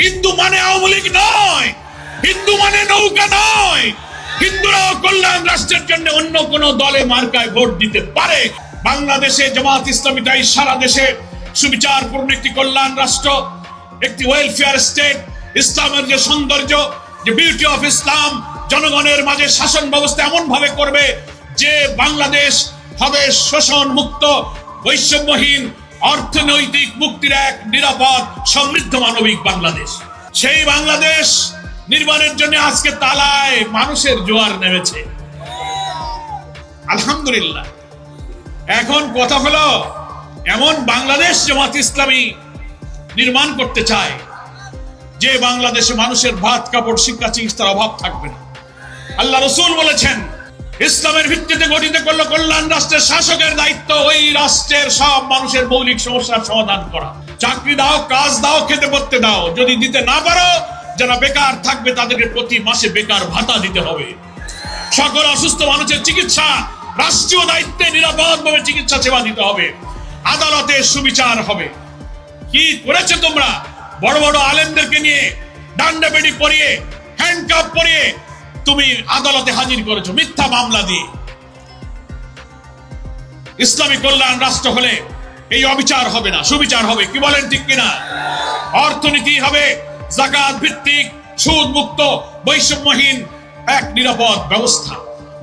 হিন্দু মানে আওয়ামী লীগ নয়, হিন্দু মানে নৌকা নয়। হিন্দুরাও কল্যাণ রাষ্ট্রের জন্য অন্য কোন দলে মার্কায় ভোট দিতে পারে। বাংলাদেশে জামাত ইসলামীটাই সারা দেশে সুবিচারপূর্ণ একটি কল্যাণ রাষ্ট্র, একটি ওয়েলফেয়ার স্টেট। ইসলামের যে সৌন্দর্য, যে বিউটি অফ ইসলাম, জনগণের মাঝে শাসন ব্যবস্থা এমন ভাবে করবে যে বাংলাদেশ হবে শোষণ মুক্ত, বৈষম্যহীন, অর্থনৈতিক মুক্তির এক নিরাপদ সমৃদ্ধ মানবিক বাংলাদেশ। সেই বাংলাদেশ নির্মাণের জন্য আজকে তালায় মানুষের জোয়ার নেমেছে, আলহামদুলিল্লাহ। এখন কথা হলো, এমন বাংলাদেশ জামাত ইসলামী নির্মাণ করতে চায় যে বাংলাদেশে মানুষের ভাত কাপড় শিক্ষা চিকিৎসার অভাব থাকবে না। আল্লাহ রসুল বলেছেন, ইসলামের ভিত্তিতে গঠিত করলো কল্যাণ রাষ্ট্রের শাসকের দায়িত্ব ওই রাষ্ট্রের সব মানুষের মৌলিক সমস্যার সমাধান করা। চাকরি দাও, কাজ দাও, খেতে পড়তে দাও। যদি দিতে না পারো, যারা বেকার থাকবে তাদেরকে প্রতি মাসে বেকার ভাতা দিতে হবে। সকল অসুস্থ মানুষের চিকিৎসা রাষ্ট্রীয় দায়িত্বে নিরাপদভাবে চিকিৎসা সেবা দিতে হবে। আদালতে সুবিচার হবে। কি করেছে তোমরা? বড় বড় আলেমদেরকে নিয়ে ডান্ডা বেড়ি পরিয়ে, হ্যান্ডকাপ পরিয়ে তুমি আদালতে হাজির করেছো মিথ্যা মামলা দিয়ে। ইসলামী কল্যাণ রাষ্ট্র হলে এই অবিচার হবে না, সুবিচার হবে। কি বলেন, ঠিক কিনা? অর্থনীতি হবে যাকাত ভিত্তিক, সুদ মুক্ত, বৈষম্যহীন এক নিরাপদ ব্যবস্থা।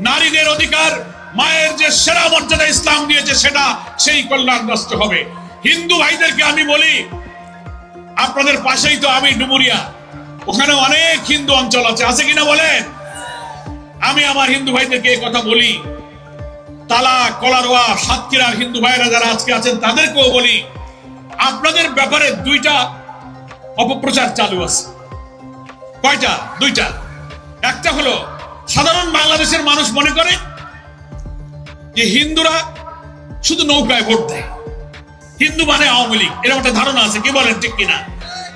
নারীদের অধিকার, মায়ের যে সেরা মর্যাদা ইসলাম দিয়েছে সেটা, সেই কল্যাণ রাষ্ট্র হবে। হিন্দু ভাইদেরকে আমি বলি, আপনাদের পাশেই তো আমি ডুমুরিয়া, ওখানে অনেক হিন্দু অঞ্চল আছে কিনা বলেন? আমি আমার হিন্দু ভাইদেরকে এই কথা বলি, তালা, কলারোয়া, সাতক্ষীরার হিন্দু ভাইরা যারা আজকে আছেন তাদেরকেও বলি, আপনাদের ব্যাপারে দুইটা অপপ্রচার চালু আছে। কয়টা? দুইটা। একটা হলো, সাধারণ বাংলাদেশের মানুষ মনে করে যে হিন্দুরা শুধু নৌকায় ভোট দেয়, হিন্দু মানে আওয়ামী লীগ, এরকম একটা ধারণা আছে। কি বলেন, ঠিক কিনা?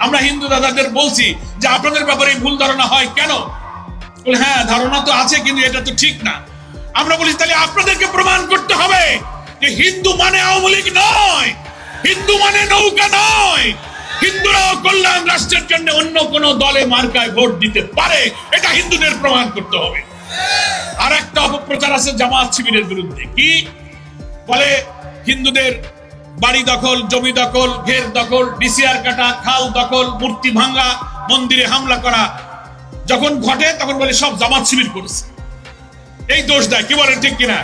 আমরা হিন্দু দাদাদের বলছি যে আপনাদের ব্যাপারে ভুল ধারণা হয় কেন? হ্যাঁ, ধারণা তো আছে, কিন্তু এটা তো ঠিক না। আমরা বলি, তাহলে আপনাদেরকে প্রমাণ করতে হবে যে হিন্দু মানে আওয়ামী লীগ নয়, হিন্দু মানে নৌকা নয়। হিন্দুরাও কল্যাণ রাষ্ট্রের জন্য অন্য কোন দলে মার্কায় ভোট দিতে পারে, এটা হিন্দুদের প্রমাণ করতে হবে। আর একটা অপপ্রচার আছে জামাত শিবিরের বিরুদ্ধে। কি বলে? হিন্দুদের বাড়ি দখল, জমি দখল, ঘের দখল, ডিসিআর কাটা, খাল দখল, মূর্তি ভাঙ্গা, মন্দিরে হামলা করা যখন ঘটে তখন বলে সব জামাত শিবির করেছে, এই দোষ দেয়। কি বলেন, ঠিক কিনা?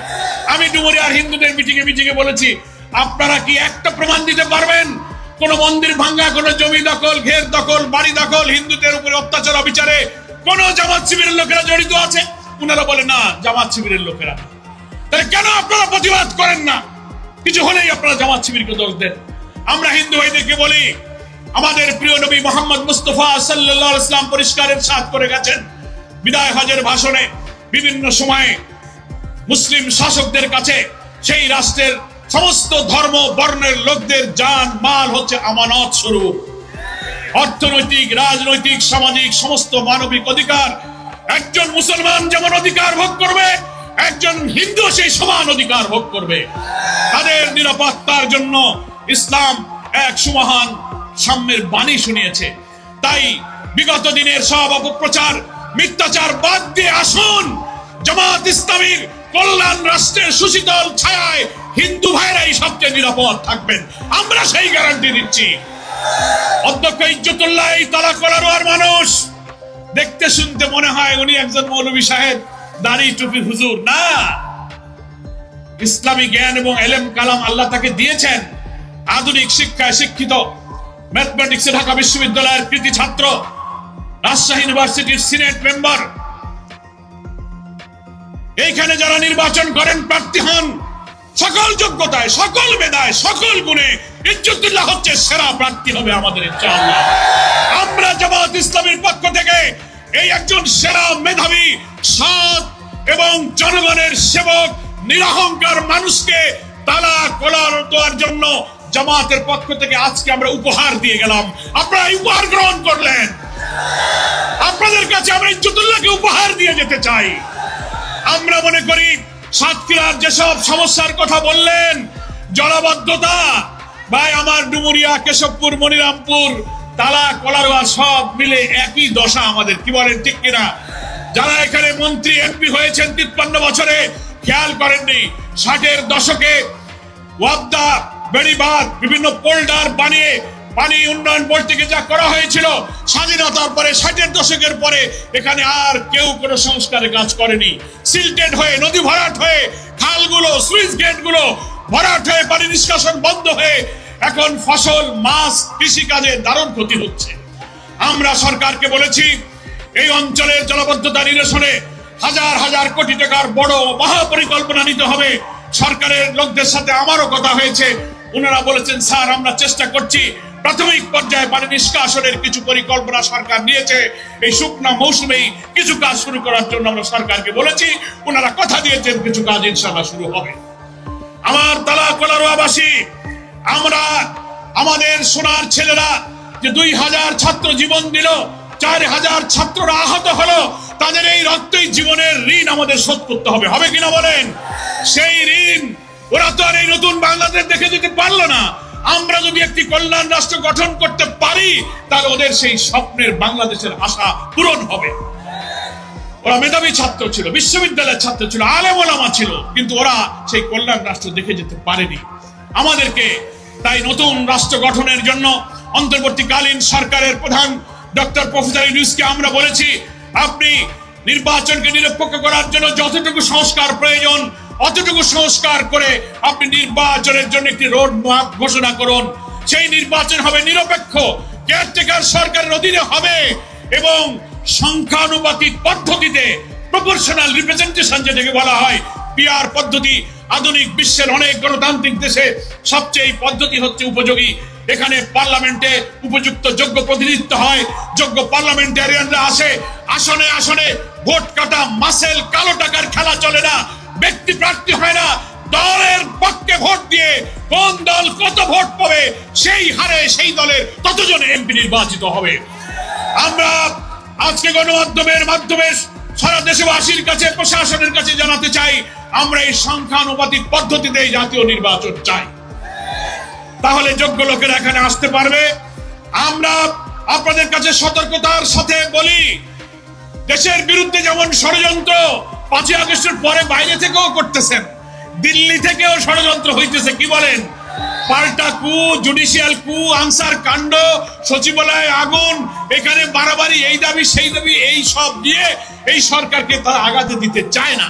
আমি ডুমুরিয়ার হিন্দুদের মিটিংয়ে বলেছি, আপনারা কি একটা প্রমাণ দিতে পারবেন কোন মন্দির ভাঙ্গা, কোন জমি দখল, ঘের দখল, বাড়ি দখল, হিন্দুদের উপরে অত্যাচার অবিচারে কোন জামাত শিবিরের লোকেরা জড়িত আছে? উনারা বলে না, জামাত শিবিরের লোকেরা। তাহলে কেন আপনারা প্রতিবাদ করেন না? কিছু হলেই আপনারা জামাত শিবিরকে দোষ দেন। আমরা হিন্দু ভাইদেরকে বলি, আমাদের প্রিয় নবী মুহাম্মদ মুস্তাফা সাল্লাল্লাহু আলাইহি ওয়াসাল্লাম পরিষ্কার ইরশাদ করে গেছেন বিদায় হজের ভাষণে, বিভিন্ন সময়ে মুসলিম শাসকদের কাছে সেই রাষ্ট্রের সমস্ত ধর্ম বর্ণের লোকদের জান মাল হচ্ছে আমানত স্বরূপ। অর্থনৈতিক, রাজনৈতিক, সামাজিক সমস্ত মানবিক অধিকার একজন মুসলমান যেমন অধিকার ভোগ করবে, একজন হিন্দু সেই সমান অধিকার ভোগ করবে। তাদের নিরাপত্তার জন্য ইসলাম এক সুমহান সাম্যের বাণী শুনিয়েছে। তাই বিগত দিনের সব অপপ্রচার, মিথ্যাচার বাদ দিয়ে আসুন, জামাত ইসলামীর কল্যাণ রাষ্ট্রের সুশীতল ছায়ায় হিন্দু ভাইরাই সবচেয়ে নিরাপদ থাকবেন, আমরা সেই গ্যারান্টি দিচ্ছি। অধ্যক্ষ ইজ্জতুল্লাহ এই তালা কলারোয়ার মানুষ, দেখতে শুনতে মনে হয় উনি একজন মৌলভী সাহেব, দাড়ি টুপি হুজুর। না, ইসলামী জ্ঞান এবং এলেম কালাম আল্লাহ তাকে দিয়েছেন। আধুনিক শিক্ষায় শিক্ষিত, ম্যাথমেটিক্সে ঢাকা বিশ্ববিদ্যালয়ের কৃতি ছাত্র, রাজশাহী ইউনিভার্সিটির সিনেট মেম্বার। এইখানে যারা নির্বাচন করেন, প্রার্থী হন, সকল যোগ্যতায়, সকল মেধায়, সকল গুণে ইজ্জতুল্লাহ হচ্ছে সেরা প্রার্থী হবে আমাদের ইনশাআল্লাহ। আমরা জামাত ইসলামীর পক্ষ থেকে এই একজন সেরা মেধাবী, সৎ এবং জনগণের সেবক, নিরহংকার মানুষকে তালা কলার দেওয়ার জন্য জামাতের পক্ষ থেকে আজকে আমরা উপহার দিয়ে গেলাম। আপনারা উপহার গ্রহণ করলেন। আপনাদের কাছে আমরা ইজ্জতুল্লাহকে উপহার দিয়ে যেতে চাই। আমরা মনে করি সাতক্ষীরার যেসব সমস্যার কথা বললেন, জলাবদ্ধতা, ভাই আমার ডুমুরিয়া, কেশবপুর, মনিরামপুর, তালা কলারোয়া সব মিলে একই দশা আমাদের, কি বলেন ঠিক কিনা? যারা এখানে মন্ত্রী এমপি হয়েছেন 53 বছরে খেয়াল করেননি 60-এর দশকে ওয়াবদা বেড়িবাঁধ বিভিন্ন পোল্ডার বানিয়ে পানি উন্নয়ন বোর্ড থেকে যা করা হয়েছিল স্বাধীনতার পরে 60-এর দশকের পরে এখানে আর কেউ কোনো সংস্কারের কাজ করেনি। সিল্টেড হয়ে নদী ভরাট হয়ে খালগুলো সুইচ গেটগুলো ভরাট হয়ে পানি নিষ্কাশন বন্ধ হয়ে এখন ফসল মাছ কৃষিকাজে দারুণ ক্ষতি হচ্ছে। আমরা সরকারকে বলেছি এই অঞ্চলের জলাবদ্ধতা নিরসনে হাজার হাজার কোটি টাকার বড় মহাপরিকল্পনা নিতে হবে। সরকারের লোকদের সাথে আমারও কথা হয়েছে, ওনারা বলেছেন স্যার আমরা চেষ্টা করছি, প্রাথমিক পর্যায়ে পানি নিষ্কাশনের কিছু পরিকল্পনা সরকার নিয়েছে, এই শুকনা মৌসুমেই কিছু কাজ শুরু করার জন্য আমরা সরকারকে বলেছি, ওনারা কথা দিয়েছেন কিছু কাজ ইনশাআল্লাহ শুরু হবে। আমার তালা কলারোয়াবাসী, আমরা আমাদের সোনার ছেলেরা যে 2000 ছাত্র জীবন দিল, 4000 ছাত্ররা আহত হলো, তাদের এই রক্তই জীবনের ঋণ আমাদের শোধ করতে হবে, হবে কিনা বলেন? সেই ঋণ ওরা তো আর এই নতুন বাংলাদেশ দেখে যেতে পারলো না। আমরা যদি একটি কল্যাণ রাষ্ট্র গঠন করতে পারি তাহলে ওদের সেই স্বপ্নের বাংলাদেশের আশা পূরণ হবে। ওরা মেধাবী ছাত্র ছিল, বিশ্ববিদ্যালয়ের ছাত্র ছিল, আলেম ওলামা ছিল, কিন্তু ওরা সেই কল্যাণ রাষ্ট্র দেখে যেতে পারেনি। আমাদেরকে তাই নতুন রাষ্ট্র গঠনের জন্য অন্তর্বর্তীকালীন সরকারের প্রধান ডক্টর প্রফেসর ইউনূসকে আমরা বলেছি আপনি নির্বাচনকে নিরপেক্ষ করার জন্য যতটুকু সংস্কার প্রয়োজন অতটুকু সংস্কার করে আপনি নির্বাচনের জন্য একটি রোড ম্যাপ ঘোষণা করুন। সেই নির্বাচন হবে নিরপেক্ষ, কেয়ারটেকার সরকারের অধীনে হবে এবং সংখ্যানুপাতিক পদ্ধতিতে প্রপোর্শনাল রিপ্রেজেন্টেশন যেটাকে বলা হয়, পিআর পদ্ধতি। আধুনিক বিশ্বের অনেক গণতান্ত্রিক দেশে সবচেয়ে এই পদ্ধতি হচ্ছে উপযোগী। এখানে পার্লামেন্টে উপযুক্ত যোগ্য প্রতিনিধিত্ব হয়, যোগ্য পার্লামেন্টারিয়ানরা আসে, আসনে আসনে ভোট কাটা মাসেল কালো টাকার খেলা চলে না, ব্যক্তি প্রার্থী হয় না, দলের পক্ষে ভোট দিয়ে কোন দল কত ভোট পাবে সেই হারে সেই দলের ততজন এমপি নির্বাচিত হবে। আমরা আজকে গণমাধ্যমের মাধ্যমে সারা দেশবাসীর কাছে প্রশাসনের কাছে জানাতে চাই আমরা এই সংখ্যানুপাতিক পদ্ধতিতে জাতীয় নির্বাচন চাই, তাহলে যোগ্য লোকেরা এখানে আসতে পারবে। আমরা আপনাদের কাছে সতর্কতার সাথে বলি, দেশের বিরুদ্ধে যেমন ষড়যন্ত্র 5ই আগস্টের পরে বাইরে থেকেও করতেছেন, দিল্লি থেকেও ষড়যন্ত্র হইতেছে, কি বলেন? পাল্টা কু, জুডিশিয়াল কু, আনসার কাণ্ড, সচিবালয়ে আগুন, এখানে বাড়াবাড়ি, এই দাবি সেই দাবি, এই সব দিয়ে এই সরকারকে তারা আগাতে দিতে চায় না।